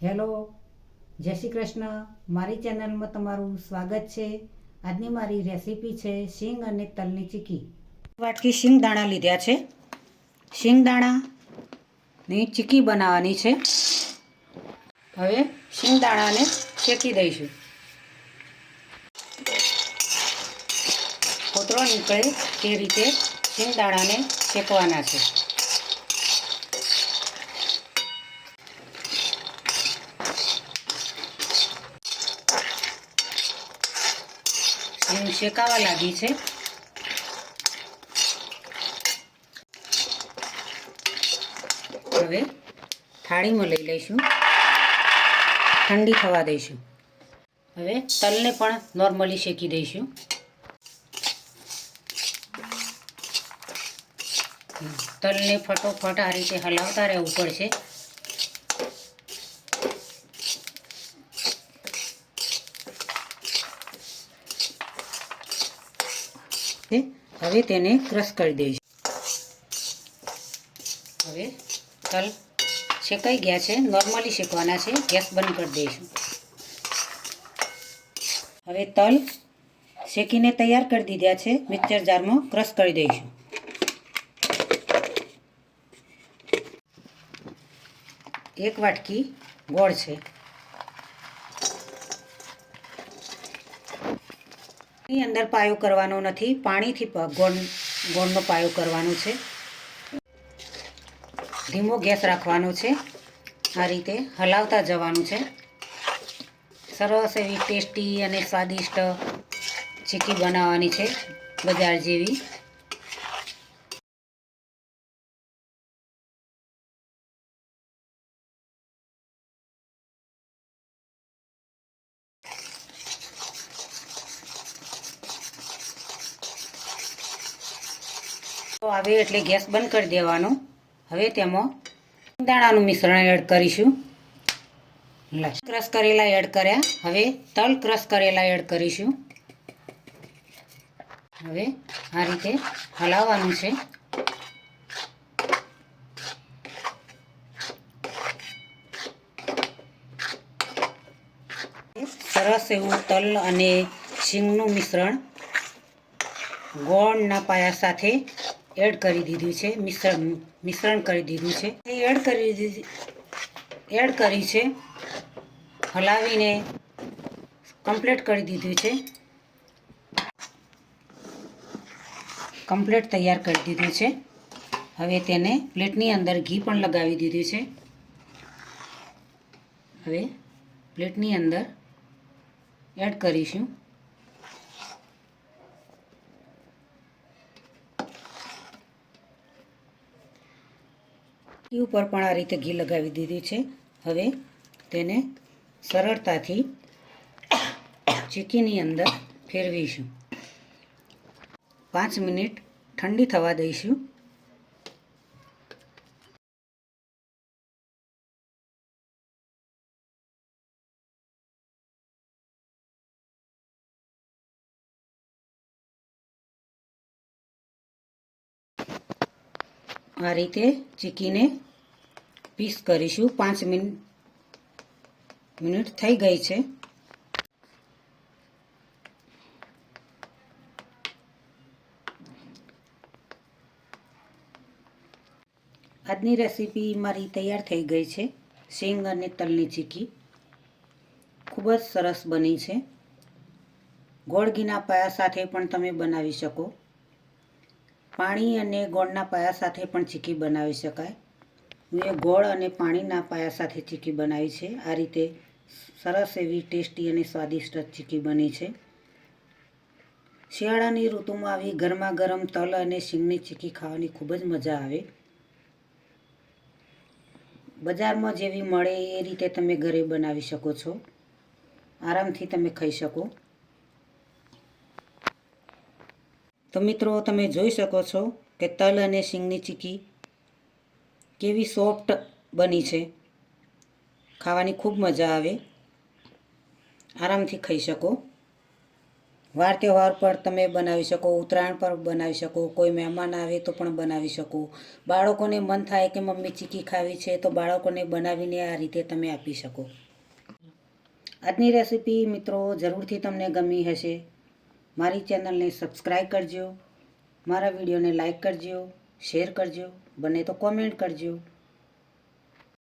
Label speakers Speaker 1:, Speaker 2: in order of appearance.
Speaker 1: Hello, જય શ્રી કૃષ્ણ. મારી ચેનલમાં તમારું સ્વાગત છે. આજની મારી રેસીપી છે શીંગ અને તલની ચીકી. વાટકી શીંગ દાણા લીધા છે. શીંગ દાણાની ચીકી બનાવવાની છે. હવે શીંગ દાણાને શેકી દઈશું. ફોતરો નીકળે તે રીતે શીંગ દાણાને શેકવાના છે. શેકાવા લાગી છે. હવે થાળીમાં લઈ લઈશું, ઠંડી થવા દઈશું. હવે તલને પણ નોર્મલી શેકી દઈશું. તલને ફટોફટ આ રીતે હલાવતા રહેવું પડશે. હવે તેને ક્રશ કરી દઈશું. હવે તલ શેકાઈ ગયા છે, નોર્મલી શેકવાના છે. ગેસ બંધ કરી દઈશું. હવે તલ શેકીને તૈયાર કરી દીધા છે. મિક્સર જારમાં ક્રશ કરી દઈશું. એક વાટકી ગોળ છે. ની અંદર પાયો કરવાનો નથી, પાણીથી ગોળનો પાયો કરવાનો છે. ધીમો ગેસ રાખવાનો છે. આ રીતે હલાવતા જવાનું છે. સરસ એવી ટેસ્ટી અને સ્વાદિષ્ટ ચીકી બનાવવાની છે, બજાર જેવી. તો આવે એટલે ગેસ બંધ કરી દેવાનો. હવે તેમાં દાણાનું મિશ્રણ એડ કરીશું. ક્રશ કરેલા એડ કર્યા. હવે તલ ક્રશ કરેલા એડ કરીશું. હવે આ રીતે હલાવવાનું છે. સરસ એવું તલ અને શીંગનું મિશ્રણ ગોળના પાયા સાથે એડ કરી દીધું છે. મિશ્રણ કરી દીધું છે. એડ કરી છે. હલાવીને કમ્પ્લીટ કરી દીધું છે. કમ્પ્લીટ તૈયાર કરી દીધું છે. હવે તેને પ્લેટની અંદર ઘી પણ લગાવી દીધું છે. હવે પ્લેટની અંદર એડ કરીશું. ઉપર પણ આ રીતે ઘી લગાવી દીધું છે. હવે તેને સરળતાથી ચીકીની અંદર ફેરવીશું. 5 મિનિટ ઠંડી થવા દઈશું. આ રીતે ચીકીને પીસ કરીશું. 5 મિનિટ થઈ ગઈ છે. આજની રેસીપી મારી તૈયાર થઈ ગઈ છે. શીંગ અને તલની ચીકી ખૂબ જ સરસ બની છે. ગોળ ઘીના પાયા સાથે પણ તમે બનાવી શકો. પાણી અને ગોળના પાયા સાથે પણ ચીકી બનાવી શકાય. મેં ગોળ અને પાણીના પાયા સાથે ચીકી બનાવી છે. આ રીતે સરસ એવી ટેસ્ટી અને સ્વાદિષ્ટ ચીકી બની છે. શિયાળાની ઋતુમાં આવી ગરમા ગરમ તલ અને શીંગની ચીકી ખાવાની ખૂબ જ મજા આવે. બજારમાં જેવી મળે એ રીતે તમે ઘરે બનાવી શકો છો. આરામથી તમે ખાઈ શકો. તો મિત્રો, તમે જોઈ શકો છો કે તલ અને શીંગની ચીકી કેવી સોફ્ટ બની છે. ખાવાની ખૂબ મજા આવે. આરામથી ખાઈ શકો. વાર તહેવાર પર તમે બનાવી શકો, ઉત્તરાયણ પર બનાવી શકો, કોઈ મહેમાન આવે તો પણ બનાવી શકો. બાળકોને મન થાય કે મમ્મી ચીક્કી ખાવી છે તો બાળકોને બનાવીને આ રીતે તમે આપી શકો. આજની રેસીપી મિત્રો જરૂરથી તમને ગમી હશે. મારી ચેનલને સબસ્ક્રાઈબ કરજો, મારા વિડીયોને લાઈક કરજો, શેર કરજો, બને તો કોમેન્ટ કરજો.